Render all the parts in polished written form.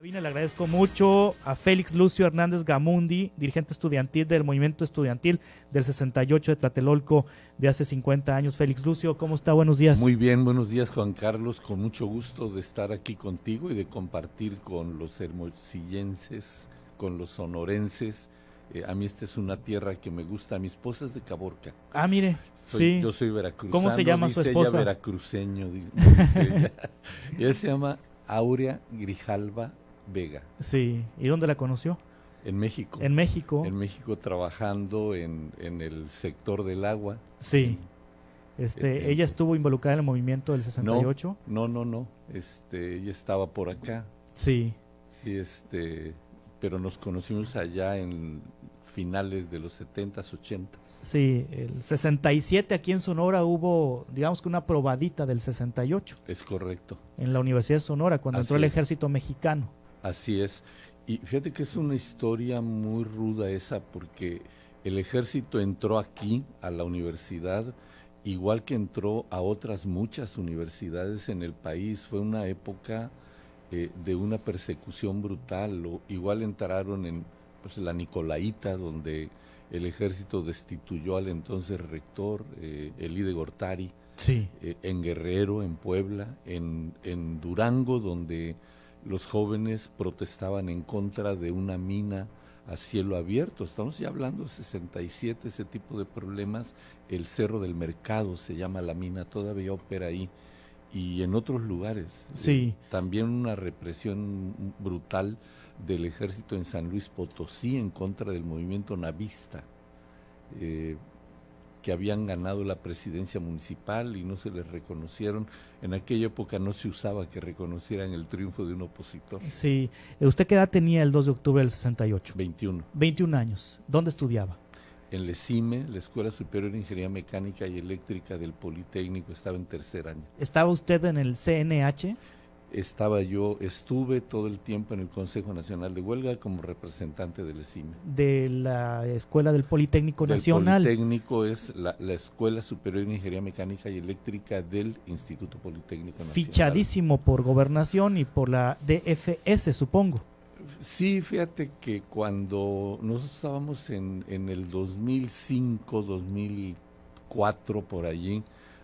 Le agradezco mucho a Félix Lucio Hernández Gamundi, dirigente estudiantil del movimiento estudiantil del 68 de Tlatelolco de hace 50 años. Félix Lucio, ¿cómo está? Buenos días. Muy bien, buenos días, Juan Carlos, con mucho gusto de estar aquí contigo y de compartir con los hermosillenses, con los sonorenses. A mí esta es una tierra que me gusta, mi esposa es de Caborca. Ah, mire, sí. Yo soy veracruzano. ¿Cómo se llama su esposa? Ella veracruceño, dice ella. Ella se llama Aurea Grijalva Vega. Sí, ¿y dónde la conoció? En México. En México. En México trabajando en el sector del agua. Sí. Ella estuvo involucrada en el movimiento del 68. No. Ella estaba por acá. Sí. Sí, pero nos conocimos allá en finales de los 70s, 80s. Sí, el 67 aquí en Sonora hubo, digamos que una probadita del 68. Es correcto. En la Universidad de Sonora, cuando entró el ejército mexicano. Así es. Y fíjate que es una historia muy ruda esa, porque el ejército entró aquí, a la universidad, igual que entró a otras muchas universidades en el país. Fue una época de una persecución brutal. Igual entraron en la Nicolaita, donde el ejército destituyó al entonces rector, Elí de Gortari. Sí. En Guerrero, en Puebla, en Durango, donde los jóvenes protestaban en contra de una mina a cielo abierto. Estamos ya hablando de 67, ese tipo de problemas. El Cerro del Mercado se llama la mina, todavía opera ahí. Y en otros lugares. Sí. También una represión brutal del ejército en San Luis Potosí en contra del movimiento navista, que habían ganado la presidencia municipal y no se les reconocieron. En aquella época no se usaba que reconocieran el triunfo de un opositor. Sí. ¿Usted qué edad tenía el 2 de octubre del 68? 21. 21 años. ¿Dónde estudiaba? En la ESIME, la Escuela Superior de Ingeniería Mecánica y Eléctrica del Politécnico, estaba en tercer año. ¿Estaba usted en el CNH? Estuve todo el tiempo en el Consejo Nacional de Huelga como representante del ESIME. De la Escuela del Politécnico Nacional. El Politécnico es la Escuela Superior de Ingeniería Mecánica y Eléctrica del Instituto Politécnico Nacional. Fichadísimo por Gobernación y por la DFS, supongo. Sí, fíjate que cuando nosotros estábamos en el 2005, 2004, por allí,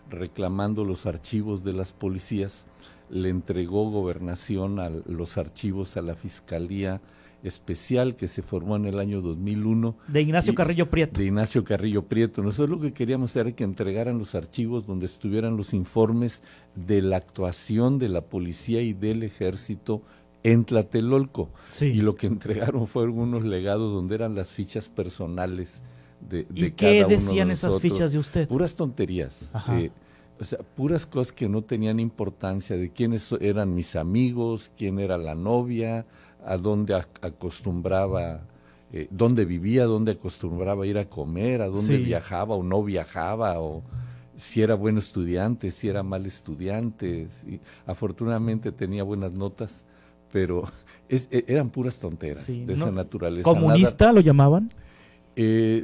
reclamando los archivos de las policías, le entregó Gobernación los archivos a la Fiscalía Especial que se formó en el año 2001. De Ignacio Carrillo Prieto. De Ignacio Carrillo Prieto. Nosotros lo que queríamos era que entregaran los archivos donde estuvieran los informes de la actuación de la policía y del ejército en Tlatelolco. Sí. Y lo que entregaron fueron unos legados donde eran las fichas personales de cada uno de nosotros. ¿Y qué decían esas fichas de usted? Puras tonterías. O sea, puras cosas que no tenían importancia, de quiénes eran mis amigos, quién era la novia, a dónde acostumbraba, dónde vivía, dónde acostumbraba ir a comer, a dónde viajaba o no viajaba, o si era buen estudiante, si era mal estudiante. Afortunadamente tenía buenas notas, pero eran puras tonteras de esa naturaleza. ¿Comunista lo llamaban?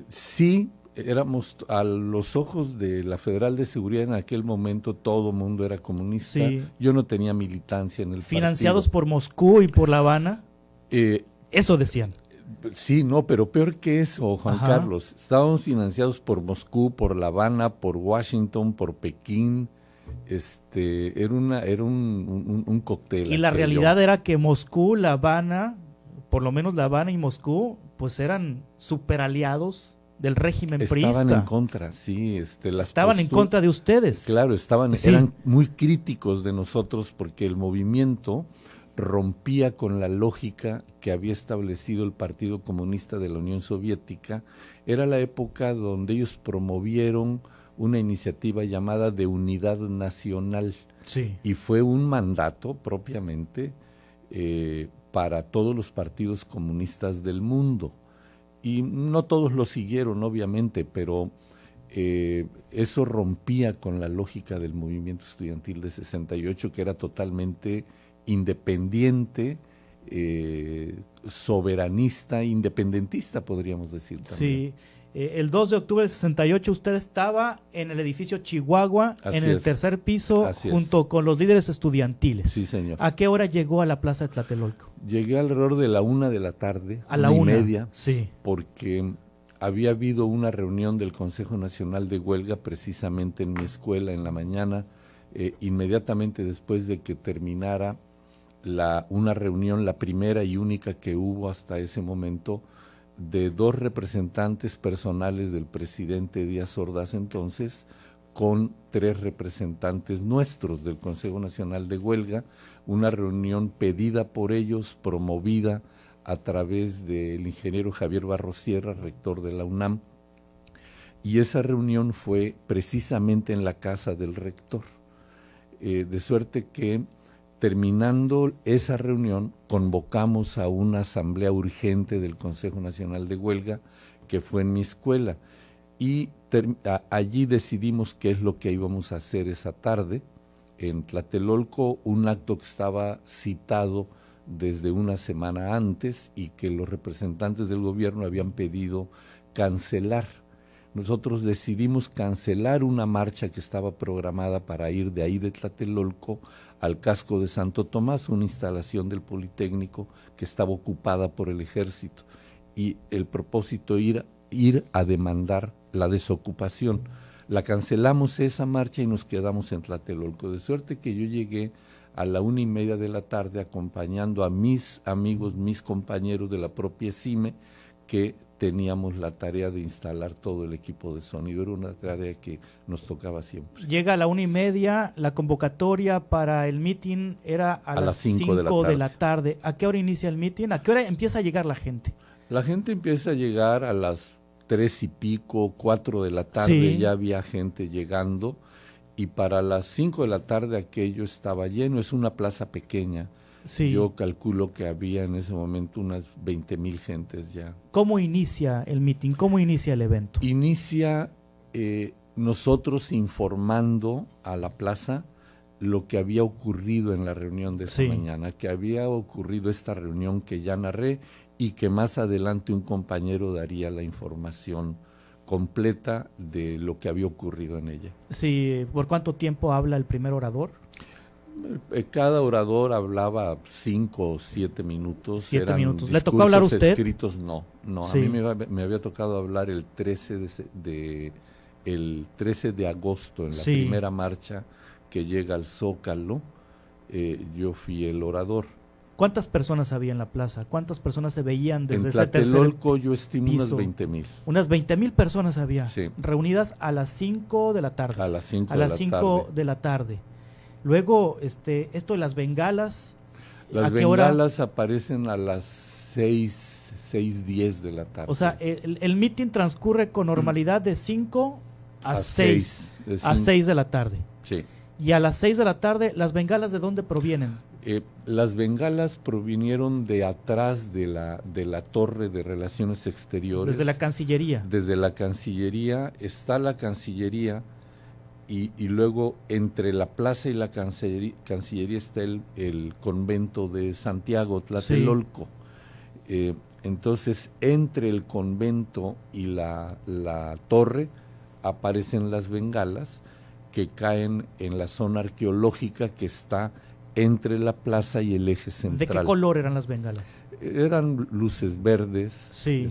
Sí. Éramos, a los ojos de la Federal de Seguridad en aquel momento, todo mundo era comunista. Sí. Yo no tenía militancia en el ¿Financiados por Moscú y por La Habana? Eso decían. Sí, no, pero peor que eso, Juan Carlos. Estábamos financiados por Moscú, por La Habana, por Washington, por Pekín. Era un cóctel. Y la realidad era que Moscú, La Habana, por lo menos La Habana y Moscú, pues eran super aliados del régimen priista. Estaban en contra, sí. Estaban en contra de ustedes. Claro, eran muy críticos de nosotros porque el movimiento rompía con la lógica que había establecido el Partido Comunista de la Unión Soviética. Era la época donde ellos promovieron una iniciativa llamada de unidad nacional. Sí. Y fue un mandato propiamente para todos los partidos comunistas del mundo. Y no todos lo siguieron, obviamente, pero eso rompía con la lógica del movimiento estudiantil de 68, que era totalmente independiente, soberanista, independentista, podríamos decir también. Sí. El 2 de octubre del 68 usted estaba en el edificio Chihuahua, Así en el es. tercer piso, Así junto con los líderes estudiantiles. Sí, señor. ¿A qué hora llegó a la Plaza de Tlatelolco? Llegué alrededor de la 1 de la tarde, A la 1. 1:30, Sí. porque había habido una reunión del Consejo Nacional de Huelga precisamente en mi escuela en la mañana, inmediatamente después de que terminara una reunión, la primera y única que hubo hasta ese momento, de 2 representantes personales del presidente Díaz Ordaz entonces, con 3 representantes nuestros del Consejo Nacional de Huelga, una reunión pedida por ellos, promovida a través del ingeniero Javier Barros Sierra, rector de la UNAM, y esa reunión fue precisamente en la casa del rector, de suerte que terminando esa reunión, convocamos a una asamblea urgente del Consejo Nacional de Huelga, que fue en mi escuela, y allí decidimos qué es lo que íbamos a hacer esa tarde. En Tlatelolco, un acto que estaba citado desde una semana antes y que los representantes del gobierno habían pedido cancelar. Nosotros decidimos cancelar una marcha que estaba programada para ir de ahí de Tlatelolco al casco de Santo Tomás, una instalación del Politécnico que estaba ocupada por el ejército, y el propósito ir a demandar la desocupación. La cancelamos esa marcha y nos quedamos en Tlatelolco, de suerte que yo llegué a la 1:30 de la tarde acompañando a mis amigos, mis compañeros de la propia CIME, que teníamos la tarea de instalar todo el equipo de sonido. Era una tarea que nos tocaba siempre. Llega a la 1:30, la convocatoria para el meeting era a las 5 de la tarde. ¿A qué hora inicia el meeting? ¿A qué hora empieza a llegar la gente? La gente empieza a llegar a las 3 y pico, 4 de la tarde, Sí. Ya había gente llegando, y para las 5 de la tarde aquello estaba lleno. Es una plaza pequeña. Sí. Yo calculo que había en ese momento unas 20,000 gentes ya. ¿Cómo inicia el meeting? ¿Cómo inicia el evento? Inicia nosotros informando a la plaza lo que había ocurrido en la reunión de esa mañana, que había ocurrido esta reunión que ya narré y que más adelante un compañero daría la información completa de lo que había ocurrido en ella. Sí, ¿por cuánto tiempo habla el primer orador? Cada orador hablaba 5 o 7 minutos. 7 minutos. ¿Le tocó hablar a usted? Escritos, no. Sí. A mí me había tocado hablar el 13 de agosto en la primera marcha que llega al Zócalo. Yo fui el orador. ¿Cuántas personas había en la plaza? ¿Cuántas personas se veían desde ese tercer Tlatelolco yo estimo piso? Unas 20,000. Unas 20,000 personas había, sí, reunidas a las 5 de la tarde. A las 5 de la tarde. Luego, esto de las bengalas. Las bengalas aparecen a las 6:10 de la tarde. O sea, el meeting transcurre con normalidad de 5 a 6 de la tarde. Sí. Y a las 6 de la tarde, ¿las bengalas de dónde provienen? Las bengalas provinieron de atrás de la Torre de Relaciones Exteriores. Desde la Cancillería. Desde la Cancillería, está la Cancillería, y luego entre la plaza y la Cancillería está el convento de Santiago, Tlatelolco. Sí. Entonces, entre el convento y la torre aparecen las bengalas que caen en la zona arqueológica que está entre la plaza y el eje central. ¿De qué color eran las bengalas? Eran luces verdes. Sí.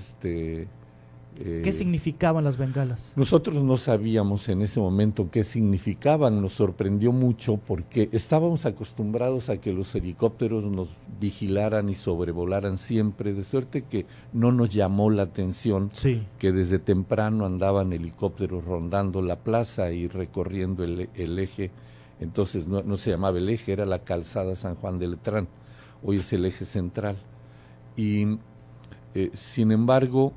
¿Qué significaban las bengalas? Nosotros no sabíamos en ese momento qué significaban. Nos sorprendió mucho porque estábamos acostumbrados a que los helicópteros nos vigilaran y sobrevolaran siempre, de suerte que no nos llamó la atención que desde temprano andaban helicópteros rondando la plaza y recorriendo el eje. Entonces no se llamaba el eje, era la calzada San Juan de Letrán. Hoy es el eje central. Y sin embargo,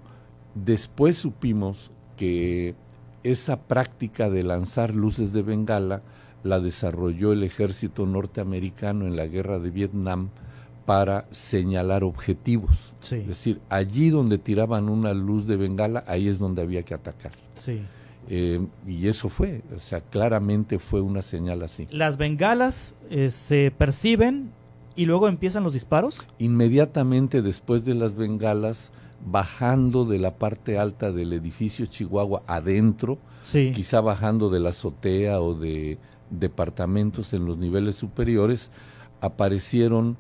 después supimos que esa práctica de lanzar luces de bengala la desarrolló el ejército norteamericano en la guerra de Vietnam para señalar objetivos. Sí. Es decir, allí donde tiraban una luz de bengala, ahí es donde había que atacar. Sí. Y eso fue, o sea, claramente fue una señal así. ¿Las bengalas se perciben y luego empiezan los disparos? Inmediatamente después de las bengalas bajando de la parte alta del edificio Chihuahua adentro, Sí. quizá bajando de la azotea o de departamentos en los niveles superiores, aparecieron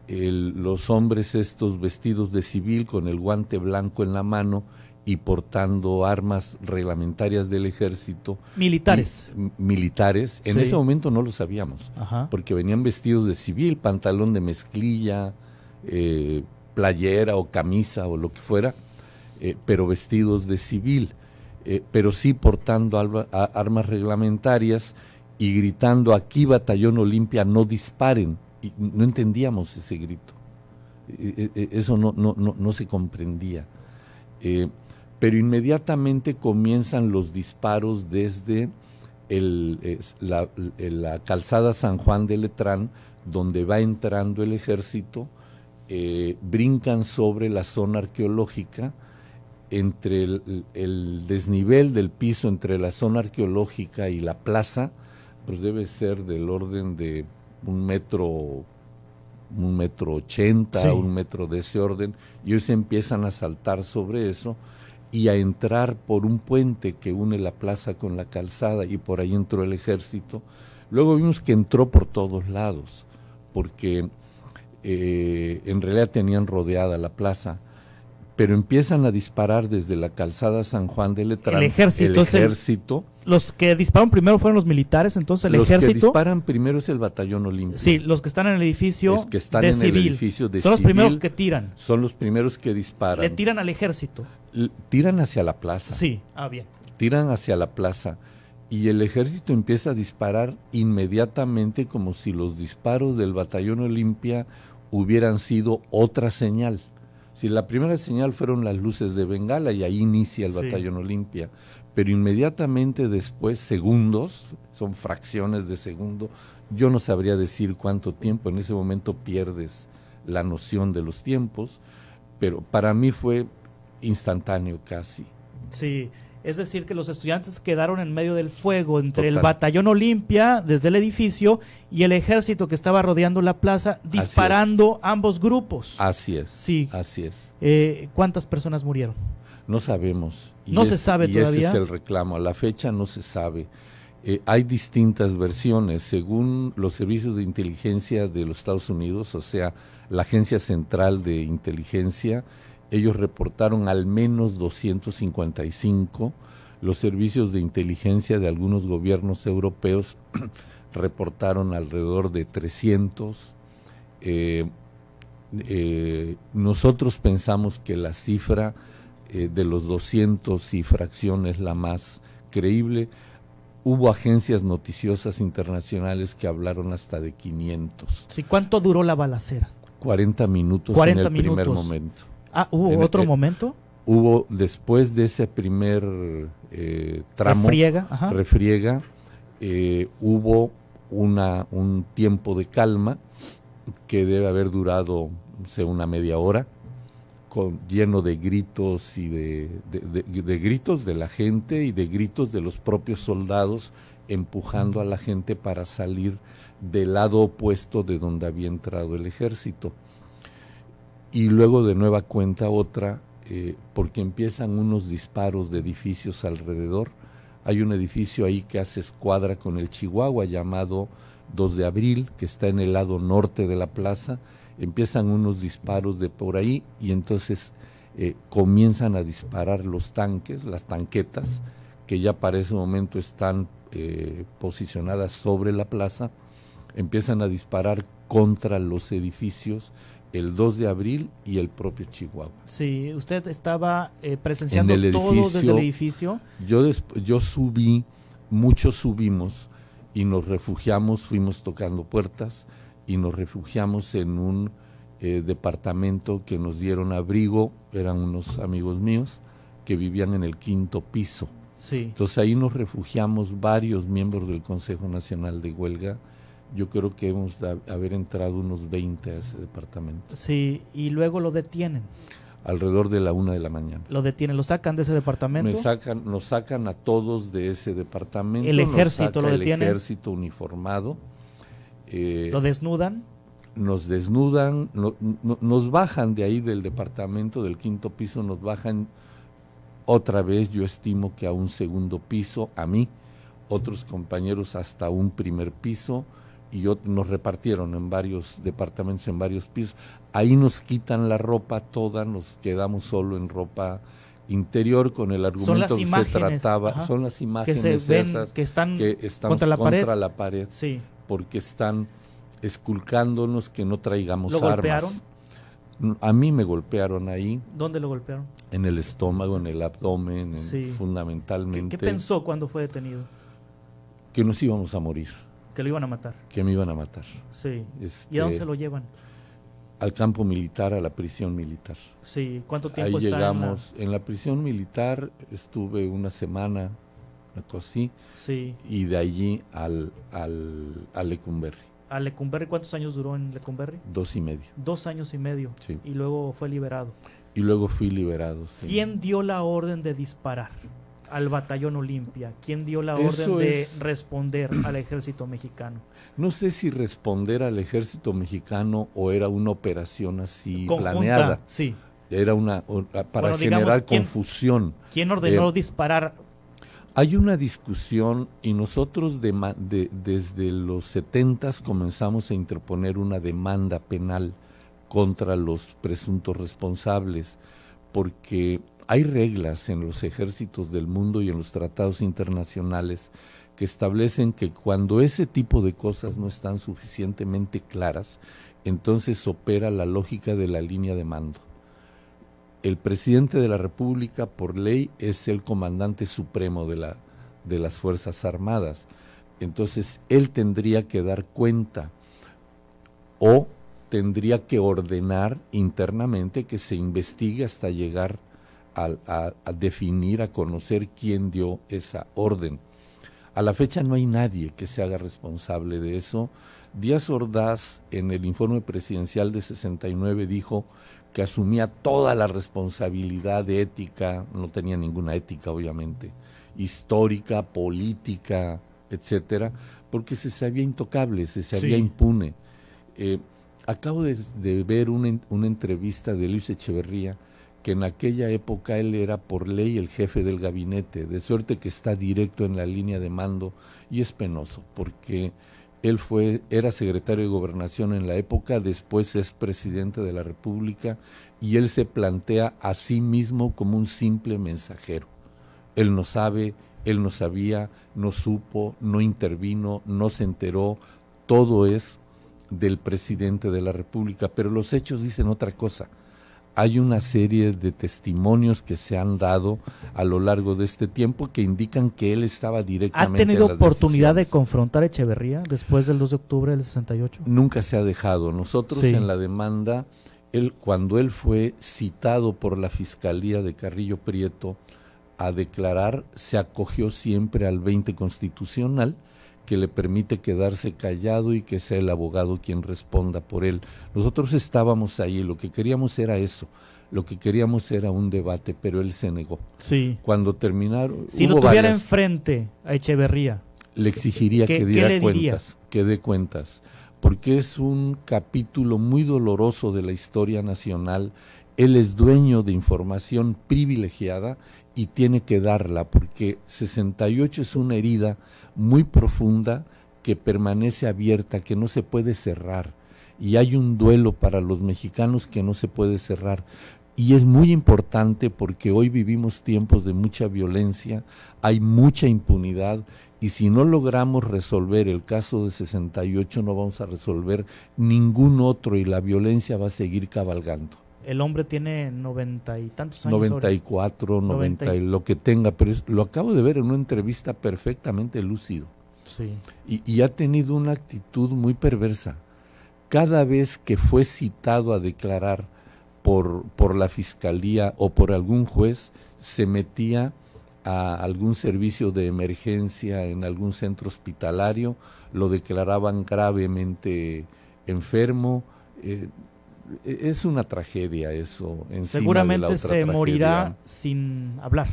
los hombres estos vestidos de civil con el guante blanco en la mano y portando armas reglamentarias del ejército. Militares. Militares. En Sí. ese momento no lo sabíamos, Ajá. porque venían vestidos de civil, pantalón de mezclilla, playera o camisa o lo que fuera, pero vestidos de civil, pero sí portando armas reglamentarias y gritando: aquí Batallón Olimpia, no disparen. Y no entendíamos ese grito, eso no se comprendía, pero inmediatamente comienzan los disparos desde la calzada San Juan de Letrán, donde va entrando el ejército, brincan sobre la zona arqueológica, entre el desnivel del piso entre la zona arqueológica y la plaza, pues debe ser del orden de 1,80 m, Sí. 1 metro de ese orden, y ellos empiezan a saltar sobre eso y a entrar por un puente que une la plaza con la calzada, y por ahí entró el ejército. Luego vimos que entró por todos lados, porque en realidad tenían rodeada la plaza, pero empiezan a disparar desde la calzada San Juan de Letrán. El ejército. Los que dispararon primero fueron los militares, entonces el ejército. Los que disparan primero es el Batallón Olimpia. Sí, los que están en el edificio Los que están de en civil. el edificio de son los civil primeros que tiran. Son los primeros que disparan. Le tiran al ejército. Tiran hacia la plaza. Sí, bien. Tiran hacia la plaza. Y el ejército empieza a disparar inmediatamente, como si los disparos del Batallón Olimpia hubieran sido otra señal. Si la primera señal fueron las luces de Bengala, y ahí inicia el Batallón Olimpia, pero inmediatamente después, segundos, son fracciones de segundo, yo no sabría decir cuánto tiempo, en ese momento pierdes la noción de los tiempos, pero para mí fue instantáneo casi. Sí, es decir que los estudiantes quedaron en medio del fuego entre el Batallón Olimpia desde el edificio y el ejército que estaba rodeando la plaza, disparando ambos grupos. Así es. Sí. Así es. ¿Cuántas personas murieron? No sabemos. No se sabe todavía. Ese es el reclamo. A la fecha no se sabe. Hay distintas versiones. Según los servicios de inteligencia de los Estados Unidos, o sea, la Agencia Central de Inteligencia, ellos reportaron al menos 255. Los servicios de inteligencia de algunos gobiernos europeos reportaron alrededor de 300. Nosotros pensamos que la cifra de los 200 y fracción es la más creíble. Hubo agencias noticiosas internacionales que hablaron hasta de 500. Sí, ¿cuánto duró la balacera? 40 minutos 40 en el minutos. primer momento. ¿Hubo otro momento? Hubo, después de ese primer tramo, refriega, hubo un tiempo de calma que debe haber durado, no sé, una media hora, lleno de gritos y de gritos de la gente y de gritos de los propios soldados empujando a la gente para salir del lado opuesto de donde había entrado el ejército. Y luego de nueva cuenta otra, porque empiezan unos disparos de edificios alrededor. Hay un edificio ahí que hace escuadra con el Chihuahua llamado 2 de Abril, que está en el lado norte de la plaza. Empiezan unos disparos de por ahí y entonces comienzan a disparar los tanques, las tanquetas, que ya para ese momento están posicionadas sobre la plaza. Empiezan a disparar contra los edificios, el 2 de Abril y el propio Chihuahua. Sí, usted estaba presenciando todo desde el edificio. Yo subí, muchos subimos y nos refugiamos, fuimos tocando puertas y nos refugiamos en un departamento que nos dieron abrigo, eran unos amigos míos que vivían en el 5º piso. Sí. Entonces ahí nos refugiamos varios miembros del Consejo Nacional de Huelga. Yo creo que hemos de haber entrado unos 20 a ese departamento. Sí, y luego lo detienen. Alrededor de la 1 de la mañana. Lo detienen, lo sacan de ese departamento. Nos sacan a todos de ese departamento. El ejército lo detiene. El ejército uniformado. Lo desnudan. nos desnudan, nos bajan de ahí del departamento, del 5º piso, nos bajan otra vez, yo estimo que a un 2º piso, a mí, otros compañeros hasta un 1er piso, y nos repartieron en varios departamentos, en varios pisos. Ahí nos quitan la ropa toda, nos quedamos solo en ropa interior con el argumento que se trataba. Son las imágenes que se ven, esas que están contra la pared, sí, porque están esculcándonos que no traigamos armas. ¿Lo golpearon? A mí me golpearon ahí. ¿Dónde lo golpearon? En el estómago, en el abdomen, fundamentalmente. ¿Qué pensó cuando fue detenido? Que nos íbamos a morir. Que lo iban a matar. Que me iban a matar. Sí. ¿Y a dónde se lo llevan? Al campo militar, a la prisión militar. Sí. ¿Cuánto tiempo está? Ahí llegamos. En la prisión militar estuve una semana, una cosa así. Sí. Y de allí a Lecumberri. ¿A Lecumberri cuántos años duró en Lecumberri? 2 y medio. 2 años y medio. Sí. Y luego fue liberado. Y luego fui liberado, sí. ¿Quién dio la orden de disparar al batallón Olimpia? ¿Quién dio la orden de responder al ejército mexicano? No sé si responder al ejército mexicano o era una operación así conjunta, planeada. Sí. Era para generar confusión. ¿Quién ordenó disparar? Hay una discusión y nosotros desde los 70s comenzamos a interponer una demanda penal contra los presuntos responsables, porque hay reglas en los ejércitos del mundo y en los tratados internacionales que establecen que cuando ese tipo de cosas no están suficientemente claras, entonces opera la lógica de la línea de mando. El presidente de la República, por ley, es el comandante supremo de las Fuerzas Armadas. Entonces, él tendría que dar cuenta o tendría que ordenar internamente que se investigue hasta llegar a definir, a conocer quién dio esa orden. A la fecha no hay nadie que se haga responsable de eso. Díaz Ordaz, en el informe presidencial de 69, dijo que asumía toda la responsabilidad ética, no tenía ninguna ética obviamente, histórica, política, etcétera, porque se sabía intocable, se sabía impune. Acabo de ver una entrevista de Luis Echeverría, que en aquella época él era por ley el jefe del gabinete, de suerte que está directo en la línea de mando, y es penoso, porque él era secretario de Gobernación en la época, después es presidente de la República, y él se plantea a sí mismo como un simple mensajero. Él no sabe, él no sabía, no supo, no intervino, no se enteró, todo es del presidente de la República, pero los hechos dicen otra cosa. Hay una serie de testimonios que se han dado a lo largo de este tiempo que indican que él estaba directamente en las decisiones. ¿Ha tenido oportunidad de decisiones. confrontar a Echeverría después del 2 de octubre del 68? Nunca se ha dejado. Nosotros en la demanda, cuando él fue citado por la Fiscalía de Carrillo Prieto a declarar, se acogió siempre al 20 constitucional, que le permite quedarse callado y que sea el abogado quien responda por él. Nosotros estábamos ahí, lo que queríamos era eso, lo que queríamos era un debate, pero él se negó. Sí. Cuando terminaron... Si lo tuviera enfrente a Echeverría, le exigiría que diera cuentas, que dé cuentas, porque es un capítulo muy doloroso de la historia nacional. Él es dueño de información privilegiada y tiene que darla, porque 68 es una herida muy profunda que permanece abierta, que no se puede cerrar, y hay un duelo para los mexicanos que no se puede cerrar, y es muy importante porque hoy vivimos tiempos de mucha violencia, hay mucha impunidad, y si no logramos resolver el caso de 68 no vamos a resolver ningún otro, y la violencia va a seguir cabalgando. El hombre tiene 90 y tantos años. 94, 90 y lo que tenga, pero lo acabo de ver en una entrevista perfectamente lúcido. Sí. Y ha tenido una actitud muy perversa. Cada vez que fue citado a declarar por la fiscalía o por algún juez, se metía a algún servicio de emergencia en algún centro hospitalario, lo declaraban gravemente enfermo. Es una tragedia eso. Seguramente se morirá sin hablar.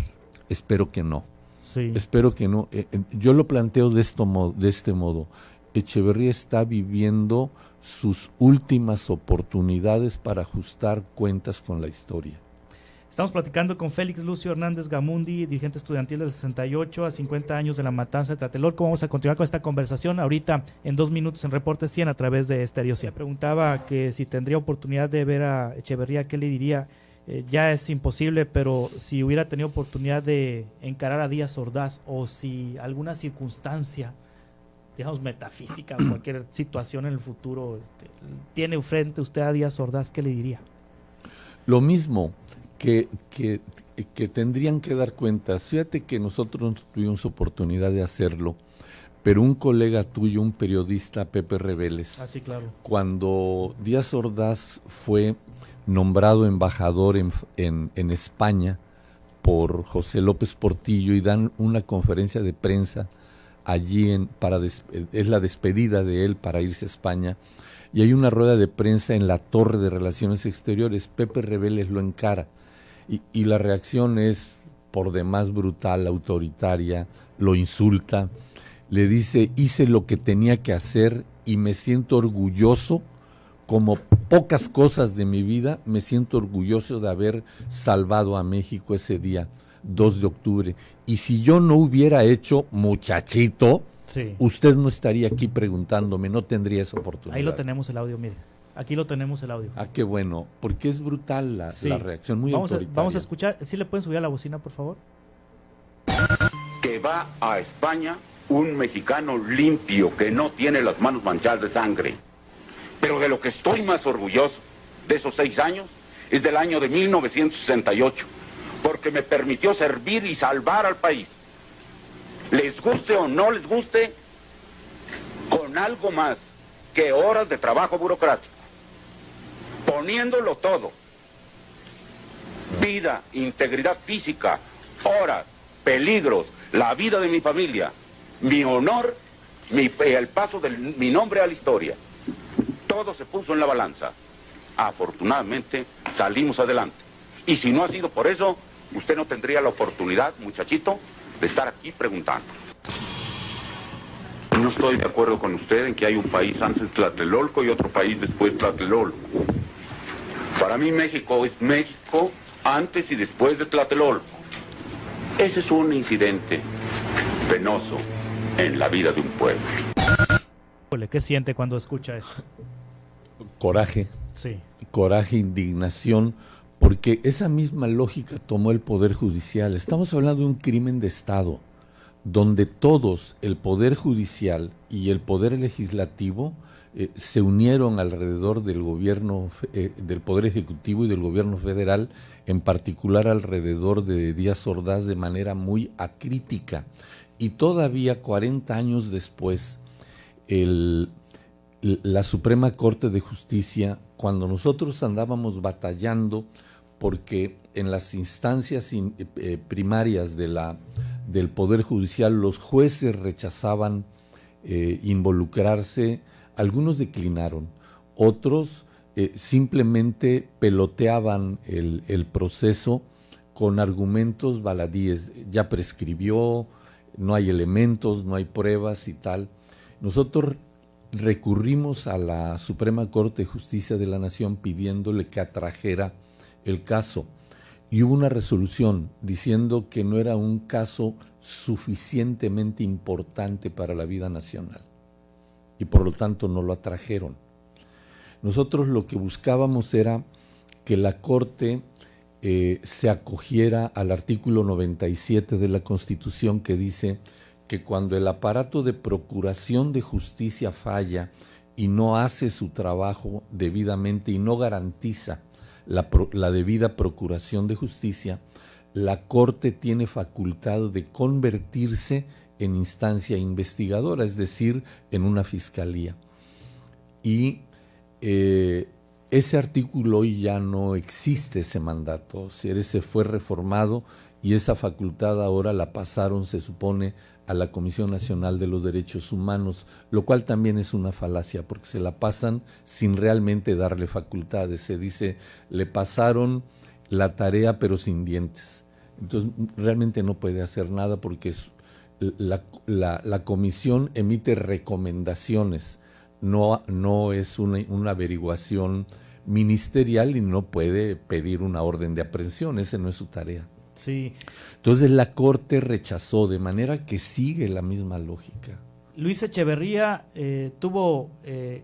Espero que no. Sí. Espero que no. Yo lo planteo de este modo. Echeverría está viviendo sus últimas oportunidades para ajustar cuentas con la historia. Estamos platicando con Félix Lucio Hernández Gamundi, dirigente estudiantil del 68 a 50 años de la matanza de Tlatelolco. Vamos a continuar con esta conversación ahorita en 2 minutos en Reporte 100 a través de Stereo 100. Preguntaba que si tendría oportunidad de ver a Echeverría, ¿qué le diría? Ya es imposible, pero si hubiera tenido oportunidad de encarar a Díaz Ordaz, o si alguna circunstancia, digamos metafísica, cualquier situación en el futuro, tiene frente usted a Díaz Ordaz, ¿qué le diría? Lo mismo, que tendrían que dar cuenta. Fíjate que nosotros no tuvimos oportunidad de hacerlo, pero un colega tuyo, un periodista, Pepe Reveles, sí, claro, cuando Díaz Ordaz fue nombrado embajador en España por José López Portillo, y dan una conferencia de prensa allí es la despedida de él para irse a España, y hay una rueda de prensa en la Torre de Relaciones Exteriores. Pepe Reveles lo encara y la reacción es por demás brutal, autoritaria, lo insulta, le dice: hice lo que tenía que hacer y me siento orgulloso, como pocas cosas de mi vida, me siento orgulloso de haber salvado a México ese día, 2 de octubre. Y si yo no hubiera hecho, muchachito, sí, usted no estaría aquí preguntándome, no tendría esa oportunidad. Ahí lo tenemos el audio, mire. Aquí lo tenemos el audio. Ah, qué bueno, porque es brutal la reacción, muy autoritaria. Vamos a escuchar, ¿sí le pueden subir a la bocina, por favor? Que va a España un mexicano limpio, que no tiene las manos manchadas de sangre. Pero de lo que estoy más orgulloso de esos 6 años es del año de 1968, porque me permitió servir y salvar al país. Les guste o no les guste, con algo más que horas de trabajo burocrático, poniéndolo todo: vida, integridad física, horas, peligros, la vida de mi familia, mi honor, el paso de mi nombre a la historia. Todo se puso en la balanza. Afortunadamente salimos adelante. Y si no ha sido por eso, usted no tendría la oportunidad, muchachito, de estar aquí preguntando. No estoy de acuerdo con usted en que hay un país antes de Tlatelolco y otro país después de Tlatelolco. Para mí México es México antes y después de Tlatelolco. Ese es un incidente penoso en la vida de un pueblo. ¿Qué siente cuando escucha esto? Coraje. Sí. Coraje, indignación, porque esa misma lógica tomó el Poder Judicial. Estamos hablando de un crimen de Estado, donde todos, el Poder Judicial y el Poder Legislativo, se unieron alrededor del gobierno, del Poder Ejecutivo y del gobierno federal, en particular alrededor de Díaz Ordaz, de manera muy acrítica. Y todavía 40 años después, la Suprema Corte de Justicia, cuando nosotros andábamos batallando porque en las instancias primarias del Poder Judicial los jueces rechazaban involucrarse, algunos declinaron, otros simplemente peloteaban el proceso con argumentos baladíes: ya prescribió, no hay elementos, no hay pruebas y tal. Nosotros recurrimos a la Suprema Corte de Justicia de la Nación pidiéndole que atrajera el caso, y hubo una resolución diciendo que no era un caso suficientemente importante para la vida nacional y por lo tanto no lo atrajeron. Nosotros lo que buscábamos era que la Corte se acogiera al artículo 97 de la Constitución, que dice que cuando el aparato de procuración de justicia falla y no hace su trabajo debidamente y no garantiza la debida procuración de justicia, la Corte tiene facultad de convertirse en instancia investigadora, es decir, en una fiscalía. Y ese artículo hoy ya no existe, ese mandato, se fue reformado y esa facultad ahora la pasaron, se supone, a la Comisión Nacional de los Derechos Humanos, lo cual también es una falacia, porque se la pasan sin realmente darle facultades. Se dice, le pasaron la tarea pero sin dientes. Entonces realmente no puede hacer nada, porque la comisión emite recomendaciones, no es una averiguación ministerial y no puede pedir una orden de aprehensión, esa no es su tarea. Sí. Entonces la Corte rechazó, de manera que sigue la misma lógica. Luis Echeverría tuvo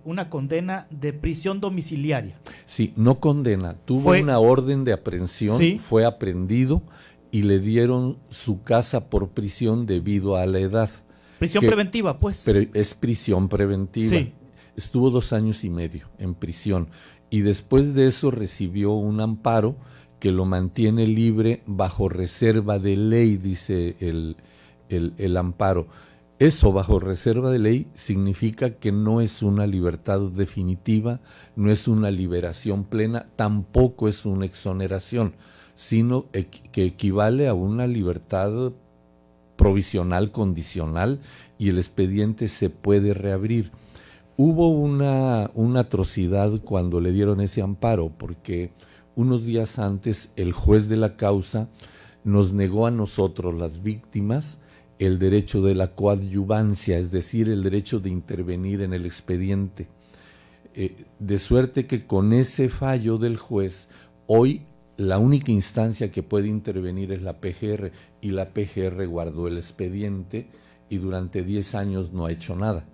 una condena de prisión domiciliaria. Sí, no condena, tuvo una orden de aprehensión, ¿sí? Fue aprehendido y le dieron su casa por prisión debido a la edad. Prisión preventiva, pues. Pero es prisión preventiva. Sí. Estuvo 2 años y medio en prisión y después de eso recibió un amparo que lo mantiene libre bajo reserva de ley, dice el amparo. Eso, bajo reserva de ley, significa que no es una libertad definitiva, no es una liberación plena, tampoco es una exoneración, sino que equivale a una libertad provisional, condicional, y el expediente se puede reabrir. Hubo una atrocidad cuando le dieron ese amparo, porque unos días antes el juez de la causa nos negó a nosotros, las víctimas, el derecho de la coadyuvancia, es decir, el derecho de intervenir en el expediente. De suerte que con ese fallo del juez, hoy la única instancia que puede intervenir es la PGR, y la PGR guardó el expediente y durante 10 años no ha hecho nada.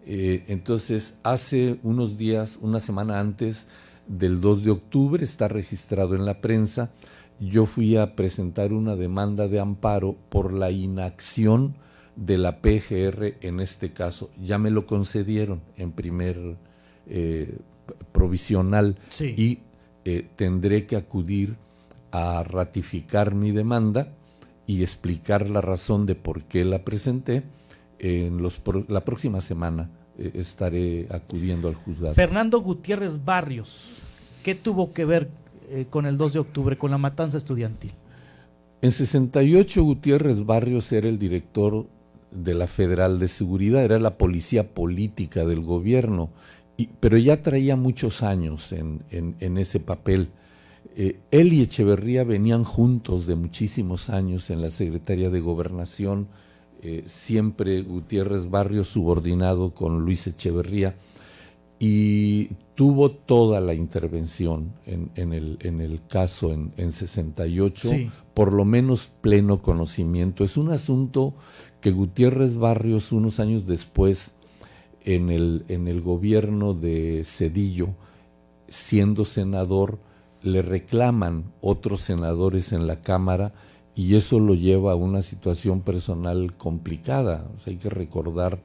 Entonces, hace unos días, una semana antes del 2 de octubre, está registrado en la prensa, yo fui a presentar una demanda de amparo por la inacción de la PGR en este caso. Ya me lo concedieron en primer provisional, sí. Y tendré que acudir a ratificar mi demanda y explicar la razón de por qué la presenté. La próxima semana estaré acudiendo al juzgado. Fernando Gutiérrez Barrios, ¿qué tuvo que ver con el 2 de octubre, con la matanza estudiantil? En 68 Gutiérrez Barrios era el director de la Federal de Seguridad, era la policía política del gobierno, pero ya traía muchos años en ese papel. Él y Echeverría venían juntos de muchísimos años en la Secretaría de Gobernación, siempre Gutiérrez Barrios subordinado con Luis Echeverría, y tuvo toda la intervención en el caso en 68, sí. Por lo menos pleno conocimiento. Es un asunto que Gutiérrez Barrios, unos años después, en el gobierno de Zedillo, siendo senador, le reclaman otros senadores en la Cámara, y eso lo lleva a una situación personal complicada. O sea, hay que recordar,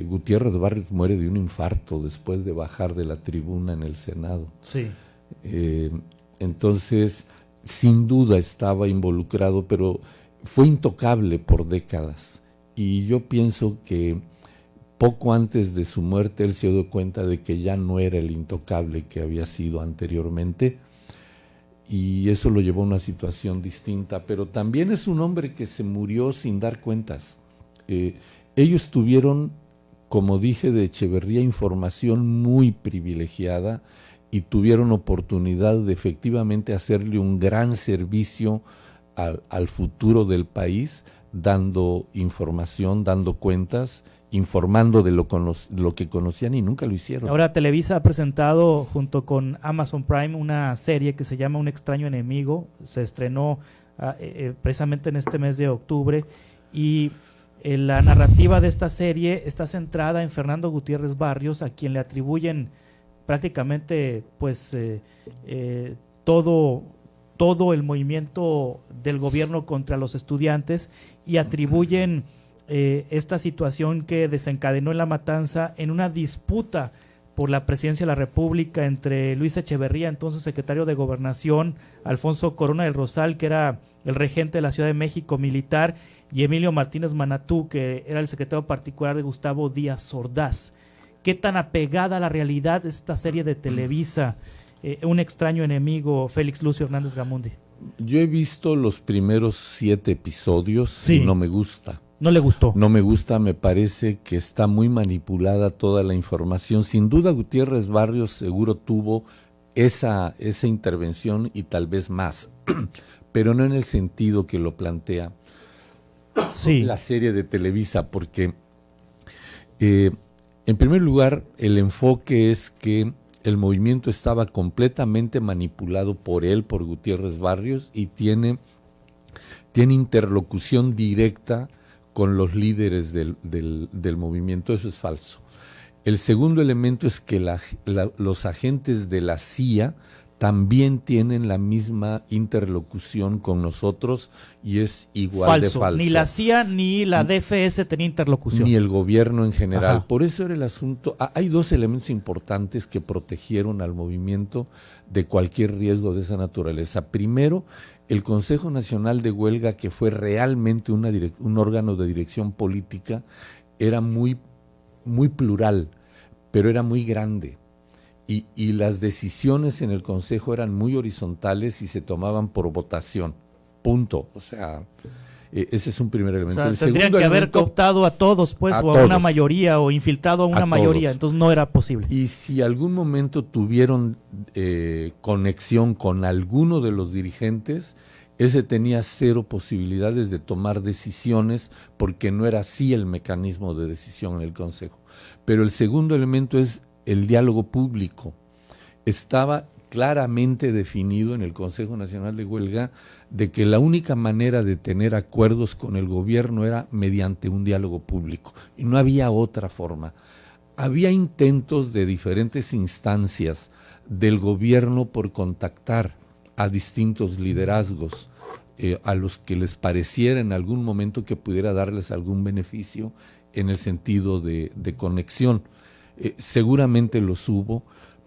Gutiérrez Barrios muere de un infarto después de bajar de la tribuna en el Senado. Sí. Entonces, sin duda estaba involucrado, pero fue intocable por décadas. Y yo pienso que poco antes de su muerte él se dio cuenta de que ya no era el intocable que había sido anteriormente, y eso lo llevó a una situación distinta. Pero también es un hombre que se murió sin dar cuentas. Ellos tuvieron, como dije de Echeverría, información muy privilegiada y tuvieron oportunidad de efectivamente hacerle un gran servicio al futuro del país, dando información, dando cuentas, informando de lo que conocían, y nunca lo hicieron. Ahora Televisa ha presentado junto con Amazon Prime una serie que se llama Un extraño enemigo. Se estrenó precisamente en este mes de octubre, y la narrativa de esta serie está centrada en Fernando Gutiérrez Barrios, a quien le atribuyen prácticamente pues todo el movimiento del gobierno contra los estudiantes, y atribuyen esta situación que desencadenó en la matanza en una disputa por la presidencia de la República entre Luis Echeverría, entonces secretario de Gobernación, Alfonso Corona del Rosal, que era el regente de la Ciudad de México militar, y Emilio Martínez Manatú, que era el secretario particular de Gustavo Díaz Ordaz. ¿Qué tan apegada a la realidad es esta serie de Televisa, Un extraño enemigo, Félix Lucio Hernández Gamundi? Yo he visto los primeros 7 episodios, sí. Y no me gusta. ¿No le gustó? No me gusta, me parece que está muy manipulada toda la información. Sin duda Gutiérrez Barrios seguro tuvo esa intervención y tal vez más, pero no en el sentido que lo plantea, sí, la serie de Televisa, porque En primer lugar, el enfoque es que el movimiento estaba completamente manipulado por él, por Gutiérrez Barrios, y tiene interlocución directa con los líderes del movimiento. Eso es falso. El segundo elemento es que los agentes de la CIA también tienen la misma interlocución con nosotros y es igual de falso. Ni la CIA ni la DFS tenía interlocución. Ni el gobierno en general. Ajá. Por eso era el asunto. Hay dos elementos importantes que protegieron al movimiento de cualquier riesgo de esa naturaleza. Primero, el Consejo Nacional de Huelga, que fue realmente un órgano de dirección política, era muy plural, pero era muy grande. Y las decisiones en el Consejo eran muy horizontales y se tomaban por votación. Punto. O sea, ese es un primer elemento. O sea, tendrían que haber cooptado a todos, pues, o a una mayoría, o infiltrado a una mayoría. Entonces no era posible. Y si algún momento tuvieron conexión con alguno de los dirigentes, ese tenía cero posibilidades de tomar decisiones porque no era así el mecanismo de decisión en el Consejo. Pero el segundo elemento es el diálogo público. Estaba claramente definido en el Consejo Nacional de Huelga de que la única manera de tener acuerdos con el gobierno era mediante un diálogo público y no había otra forma. Había intentos de diferentes instancias del gobierno por contactar a distintos liderazgos a los que les pareciera en algún momento que pudiera darles algún beneficio en el sentido de conexión. Seguramente los hubo,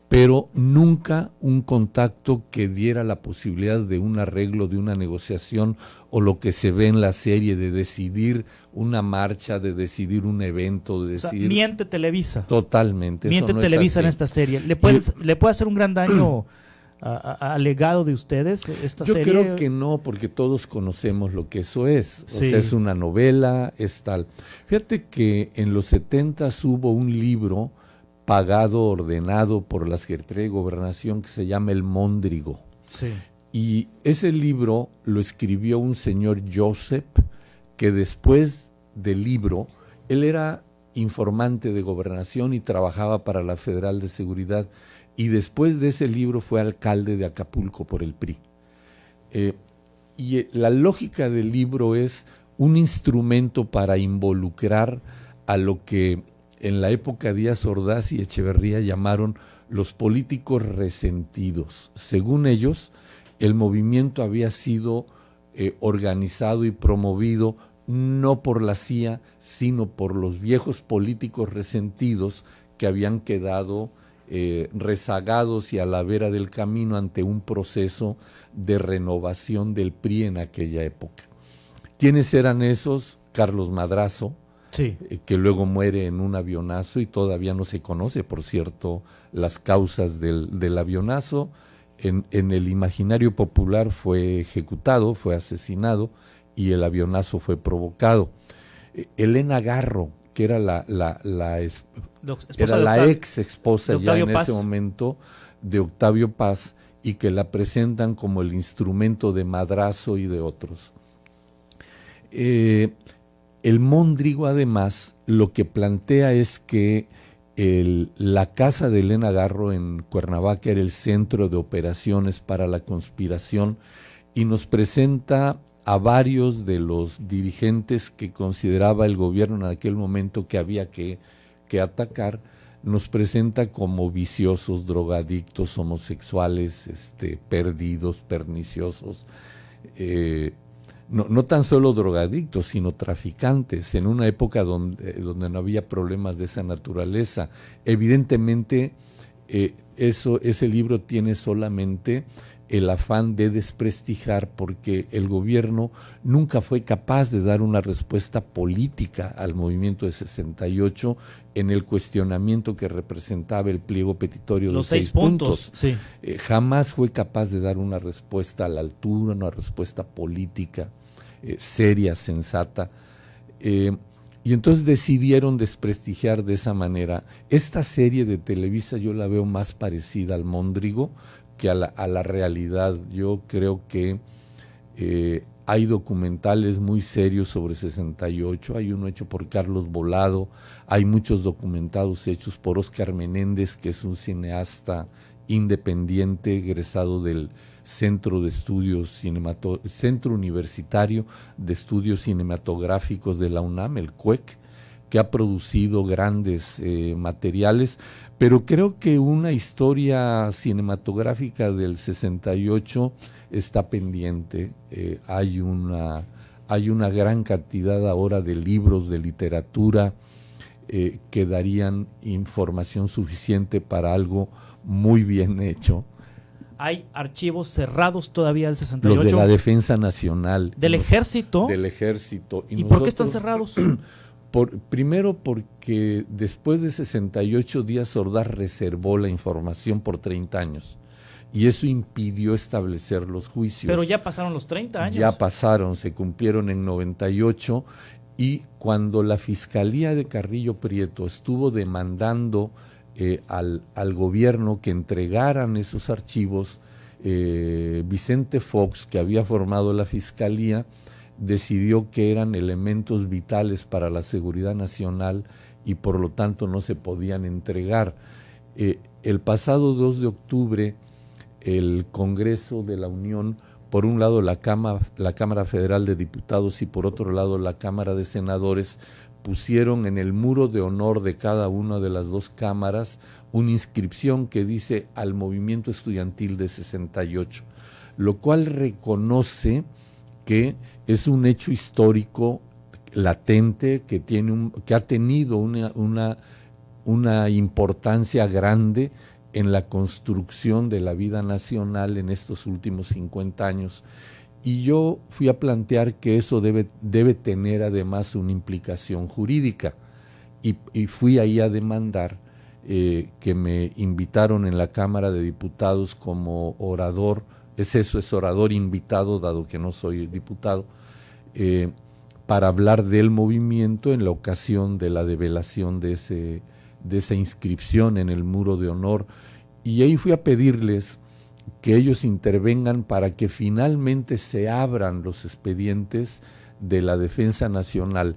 pero nunca un contacto que diera la posibilidad de un arreglo, de una negociación, o lo que se ve en la serie de decidir una marcha, de decidir un evento, de decidir... O sea, miente Televisa. Totalmente. Miente Televisa en esta serie. ¿Le puede hacer un gran daño al legado de ustedes esta serie? Yo creo que no, porque todos conocemos lo que eso es. O sea, es una novela, es tal. Fíjate que en los 70s hubo un libro pagado, ordenado por la Secretaría de Gobernación, que se llama El Móndrigo. Sí. Y ese libro lo escribió un señor Joseph, que después del libro, él era informante de Gobernación y trabajaba para la Federal de Seguridad, y después de ese libro fue alcalde de Acapulco por el PRI. Y la lógica del libro es un instrumento para involucrar a lo que en la época Díaz Ordaz y Echeverría llamaron los políticos resentidos. Según ellos, el movimiento había sido organizado y promovido no por la CIA, sino por los viejos políticos resentidos que habían quedado rezagados y a la vera del camino ante un proceso de renovación del PRI en aquella época. ¿Quiénes eran esos? Carlos Madrazo, sí, que luego muere en un avionazo y todavía no se conoce, por cierto, las causas del avionazo. En el imaginario popular fue ejecutado, fue asesinado y el avionazo fue provocado. Elena Garro, que era la ex esposa ya en ese momento de Octavio Paz, y que la presentan como el instrumento de Madrazo y de otros. El Móndrigo, además, lo que plantea es que la casa de Elena Garro en Cuernavaca era el centro de operaciones para la conspiración, y nos presenta a varios de los dirigentes que consideraba el gobierno en aquel momento que había que atacar. Nos presenta como viciosos, drogadictos, homosexuales, perdidos, perniciosos, no tan solo drogadictos, sino traficantes, en una época donde no había problemas de esa naturaleza. Evidentemente, ese libro tiene solamente el afán de desprestigiar, porque el gobierno nunca fue capaz de dar una respuesta política al movimiento de 68 en el cuestionamiento que representaba el pliego petitorio de los 6 puntos. Sí. Jamás fue capaz de dar una respuesta a la altura, una respuesta política seria, sensata. Y entonces decidieron desprestigiar de esa manera. Esta serie de Televisa yo la veo más parecida al Móndrigo que a la realidad. Yo creo que hay documentales muy serios sobre 68, hay uno hecho por Carlos Volado, hay muchos documentados hechos por Óscar Menéndez, que es un cineasta independiente, egresado del Centro Universitario de Estudios Cinematográficos de la UNAM, el CUEC, que ha producido grandes materiales, pero creo que una historia cinematográfica del 68 está pendiente. Hay una gran cantidad ahora de libros de literatura que darían información suficiente para algo muy bien hecho. ¿Hay archivos cerrados todavía del 68? Los de la Defensa Nacional. ¿Del Ejército? Del Ejército. ¿Y por qué están cerrados? Primero porque después de 68 Díaz Ordaz reservó la información por 30 años y eso impidió establecer los juicios. Pero ya pasaron los 30 años. Ya pasaron, se cumplieron en 98 y cuando la Fiscalía de Carrillo Prieto estuvo demandando al gobierno que entregaran esos archivos, Vicente Fox, que había formado la Fiscalía, decidió que eran elementos vitales para la seguridad nacional y por lo tanto no se podían entregar. El pasado 2 de octubre, el Congreso de la Unión, por un lado la Cámara Federal de Diputados y por otro lado la Cámara de Senadores, pusieron en el muro de honor de cada una de las dos cámaras una inscripción que dice al movimiento estudiantil de 68, lo cual reconoce que es un hecho histórico latente que ha tenido una importancia grande en la construcción de la vida nacional en estos últimos 50 años. Y yo fui a plantear que eso debe tener además una implicación jurídica. Y fui ahí a demandar que me invitaron en la Cámara de Diputados como orador, es orador invitado, dado que no soy diputado, para hablar del movimiento en la ocasión de la develación de esa inscripción en el muro de honor. Y ahí fui a pedirles que ellos intervengan para que finalmente se abran los expedientes de la Defensa Nacional.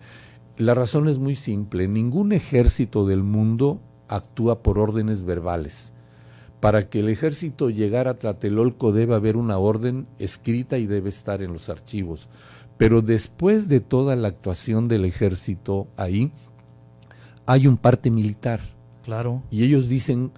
La razón es muy simple: ningún ejército del mundo actúa por órdenes verbales. Para que el ejército llegara a Tlatelolco debe haber una orden escrita y debe estar en los archivos. Pero después de toda la actuación del ejército ahí, hay un parte militar. Claro. Y ellos dicen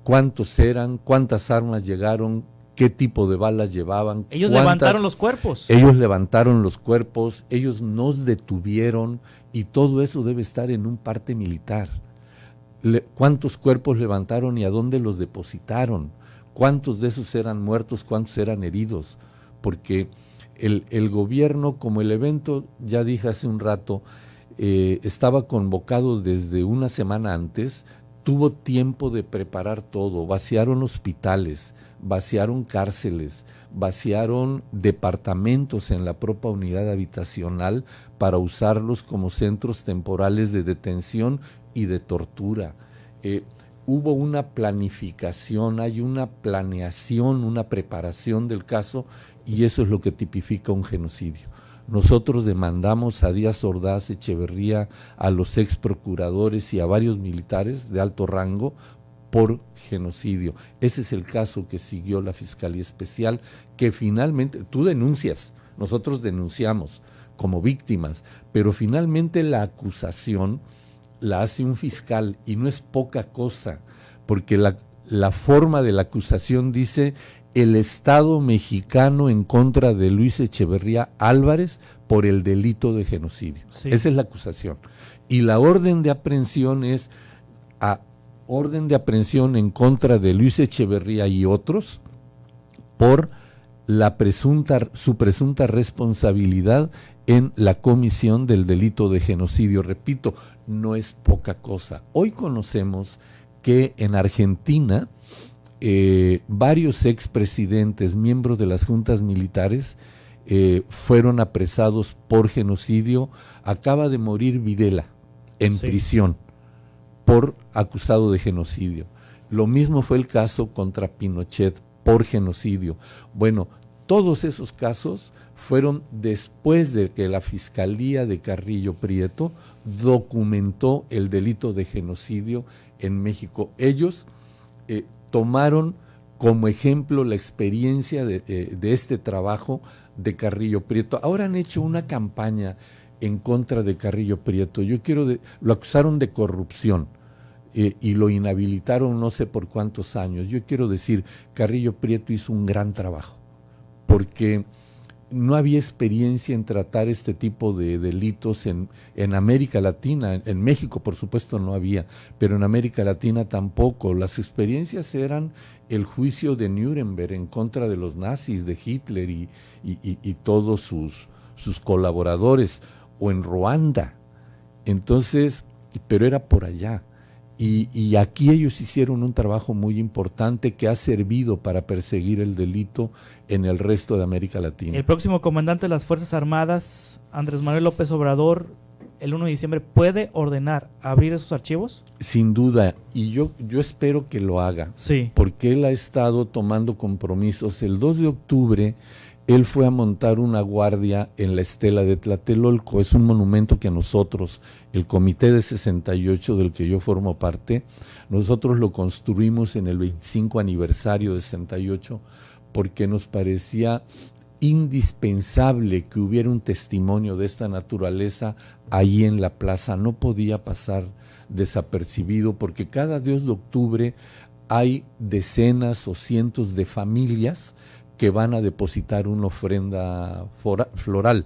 cuántos eran, cuántas armas llegaron, qué tipo de balas llevaban. Ellos levantaron los cuerpos. Ellos levantaron los cuerpos, ellos nos detuvieron y todo eso debe estar en un parte militar. ¿Cuántos cuerpos levantaron y a dónde los depositaron? ¿Cuántos de esos eran muertos? ¿Cuántos eran heridos? Porque el gobierno, como el evento, ya dije hace un rato, estaba convocado desde una semana antes, tuvo tiempo de preparar todo, vaciaron hospitales, vaciaron cárceles, vaciaron departamentos en la propia unidad habitacional para usarlos como centros temporales de detención y de tortura. Hubo una planificación, hay una planeación, una preparación del caso, y eso es lo que tipifica un genocidio. Nosotros demandamos a Díaz Ordaz, Echeverría, a los ex procuradores y a varios militares de alto rango por genocidio. Ese es el caso que siguió la Fiscalía Especial, que finalmente, tú denuncias, nosotros denunciamos como víctimas, pero finalmente la acusación la hace un fiscal y no es poca cosa, porque la forma de la acusación dice: el Estado mexicano en contra de Luis Echeverría Álvarez por el delito de genocidio. Sí. Esa es la acusación. Y la orden de aprehensión es orden de aprehensión en contra de Luis Echeverría y otros por su presunta responsabilidad en la comisión del delito de genocidio. Repito, no es poca cosa. Hoy conocemos que en Argentina varios expresidentes, miembros de las juntas militares, fueron apresados por genocidio. Acaba de morir Videla en prisión por acusado de genocidio. Lo mismo fue el caso contra Pinochet por genocidio. Bueno, Todos esos casos fueron después de que la Fiscalía de Carrillo Prieto documentó el delito de genocidio en México. Ellos tomaron como ejemplo la experiencia de este trabajo de Carrillo Prieto. Ahora han hecho una campaña en contra de Carrillo Prieto. Lo acusaron de corrupción y lo inhabilitaron no sé por cuántos años. Yo quiero decir, Carrillo Prieto hizo un gran trabajo, porque no había experiencia en tratar este tipo de delitos en América Latina. En México, por supuesto, no había, pero en América Latina tampoco. Las experiencias eran el juicio de Nuremberg en contra de los nazis, de Hitler y todos sus colaboradores, o en Ruanda. Entonces, pero era por allá. Y aquí ellos hicieron un trabajo muy importante que ha servido para perseguir el delito en el resto de América Latina. El próximo comandante de las Fuerzas Armadas, Andrés Manuel López Obrador, el 1 de diciembre, ¿puede ordenar abrir esos archivos? Sin duda, y yo espero que lo haga, sí, porque él ha estado tomando compromisos. El 2 de octubre él fue a montar una guardia en la estela de Tlatelolco. Es un monumento que nosotros, el Comité de 68 del que yo formo parte, nosotros lo construimos en el 25 aniversario de 68 porque nos parecía indispensable que hubiera un testimonio de esta naturaleza ahí en la plaza. No podía pasar desapercibido, porque cada 2 de octubre hay decenas o cientos de familias que van a depositar una ofrenda floral.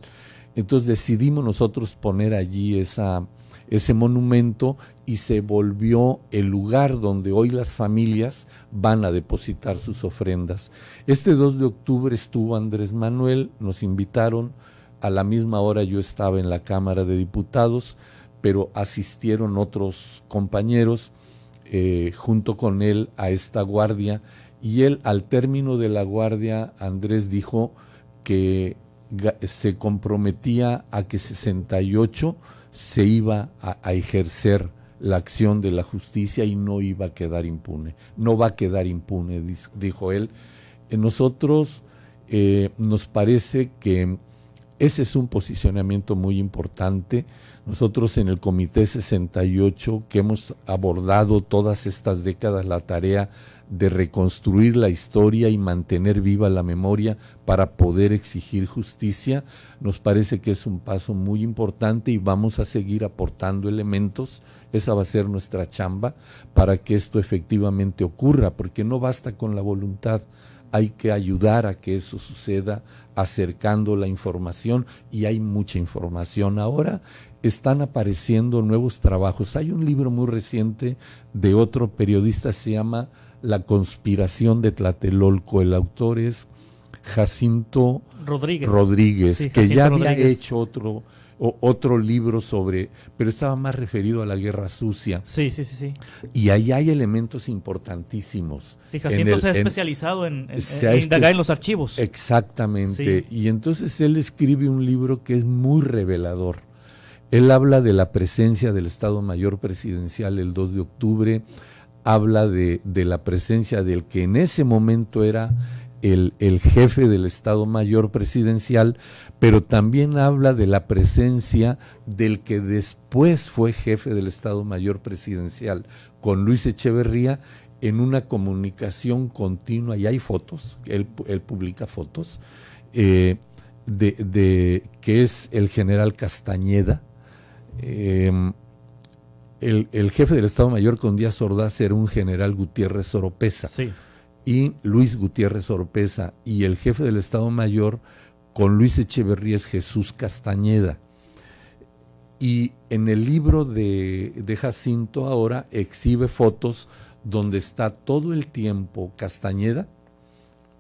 Entonces decidimos nosotros poner allí ese monumento, y se volvió el lugar donde hoy las familias van a depositar sus ofrendas. Este 2 de octubre estuvo Andrés Manuel, nos invitaron, a la misma hora yo estaba en la Cámara de Diputados, pero asistieron otros compañeros junto con él a esta guardia, y él, al término de la guardia, Andrés dijo que se comprometía a que 68 se iba a ejercer la acción de la justicia y no iba a quedar impune. No va a quedar impune, dijo él. Nosotros nos parece que ese es un posicionamiento muy importante. Nosotros en el Comité 68, que hemos abordado todas estas décadas la tarea de reconstruir la historia y mantener viva la memoria para poder exigir justicia, nos parece que es un paso muy importante, y vamos a seguir aportando elementos. Esa va a ser nuestra chamba para que esto efectivamente ocurra, porque no basta con la voluntad, hay que ayudar a que eso suceda acercando la información, y hay mucha información. Ahora están apareciendo nuevos trabajos. Hay un libro muy reciente de otro periodista, se llama La conspiración de Tlatelolco. El autor es Jacinto Rodríguez, sí, que Jacinto ya había hecho otro libro pero estaba más referido a la Guerra Sucia. Sí. Y ahí hay elementos importantísimos. Sí, Jacinto se ha especializado en indagar en los archivos. Exactamente. Sí. Y entonces él escribe un libro que es muy revelador. Él habla de la presencia del Estado Mayor Presidencial el 2 de octubre, habla de la presencia del que en ese momento era el jefe del Estado Mayor Presidencial, pero también habla de la presencia del que después fue jefe del Estado Mayor Presidencial, con Luis Echeverría, en una comunicación continua, y hay fotos, él publica fotos, que es el general Castañeda. El jefe del Estado Mayor con Díaz Ordaz era un general Gutiérrez Oropesa, sí, y Luis Gutiérrez Oropesa, y el jefe del Estado Mayor con Luis Echeverría es Jesús Castañeda. Y en el libro de Jacinto ahora exhibe fotos donde está todo el tiempo Castañeda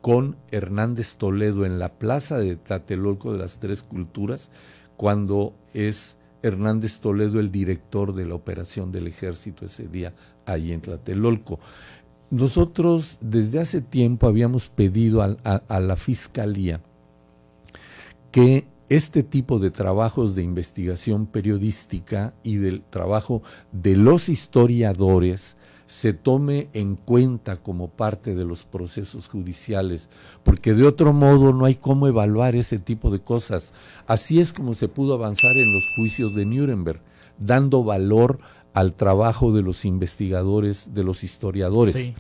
con Hernández Toledo en la plaza de Tlatelolco de las Tres Culturas, cuando es Hernández Toledo el director de la operación del ejército ese día ahí en Tlatelolco. Nosotros desde hace tiempo habíamos pedido a la Fiscalía que este tipo de trabajos de investigación periodística y del trabajo de los historiadores se tome en cuenta como parte de los procesos judiciales, porque de otro modo no hay cómo evaluar ese tipo de cosas. Así es como se pudo avanzar en los juicios de Nuremberg, dando valor al trabajo de los investigadores, de los historiadores.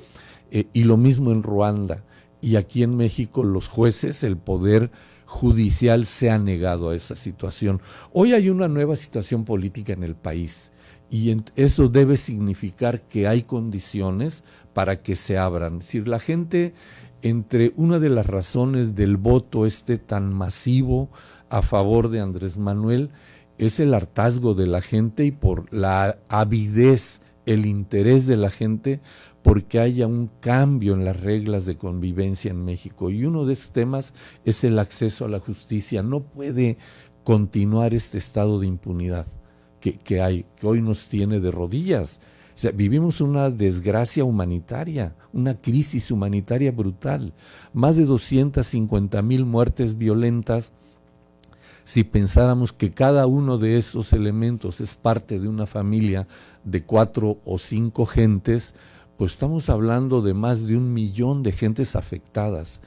Sí. Y lo mismo en Ruanda. Y aquí en México los jueces, el poder judicial se ha negado a esa situación. Hoy hay una nueva situación política en el país y eso debe significar que hay condiciones para que se abran. Es decir, la gente, entre una de las razones del voto tan masivo a favor de Andrés Manuel, es el hartazgo de la gente y por la avidez, el interés de la gente porque haya un cambio en las reglas de convivencia en México. Y uno de esos temas es el acceso a la justicia. No puede continuar este estado de impunidad que hoy nos tiene de rodillas. O sea, vivimos una desgracia humanitaria, una crisis humanitaria brutal. Más de 250,000 muertes violentas. Si pensáramos que cada uno de esos elementos es parte de una familia de 4 o 5 gentes, pues estamos hablando de más de 1 millón de gentes afectadas.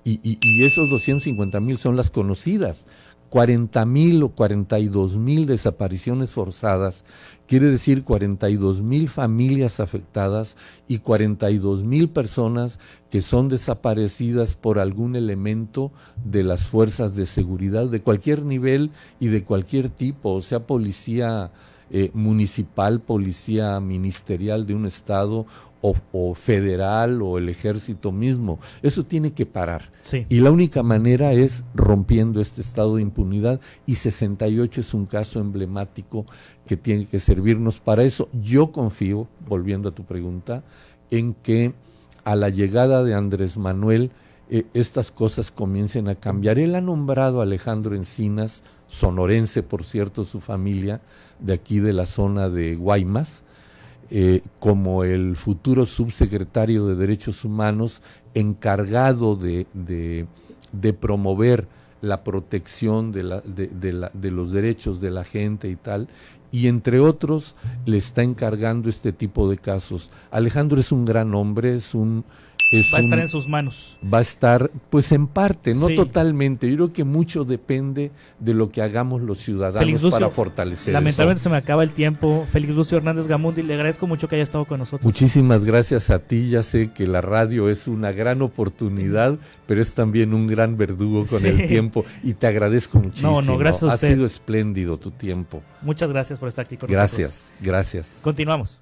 Y esos 250,000 son las conocidas. 40,000 o 42,000 desapariciones forzadas, quiere decir 42,000 familias afectadas y 42,000 personas que son desaparecidas por algún elemento de las fuerzas de seguridad de cualquier nivel y de cualquier tipo, o sea, policía municipal, policía ministerial de un estado o federal o el ejército mismo. Eso tiene que parar. Sí. Y la única manera es rompiendo este estado de impunidad y 68 es un caso emblemático que tiene que servirnos para eso. Yo confío, volviendo a tu pregunta, en que a la llegada de Andrés Manuel estas cosas comiencen a cambiar. Él ha nombrado a Alejandro Encinas, sonorense por cierto su familia, de aquí de la zona de Guaymas, como el futuro subsecretario de Derechos Humanos encargado de promover la protección de los derechos de la gente y tal, y entre otros le está encargando este tipo de casos. Alejandro es un gran hombre, va a estar en sus manos. Va a estar, pues en parte, no sí. totalmente. Yo creo que mucho depende de lo que hagamos los ciudadanos Lucio, para fortalecer lamentablemente eso. Se me acaba el tiempo. Félix Lucio Hernández Gamundi, le agradezco mucho que haya estado con nosotros. Muchísimas gracias a ti. Ya sé que la radio es una gran oportunidad, pero es también un gran verdugo con el tiempo. Y te agradezco muchísimo. No, gracias a usted. Ha sido espléndido tu tiempo. Muchas gracias por estar aquí con nosotros. Gracias. Continuamos.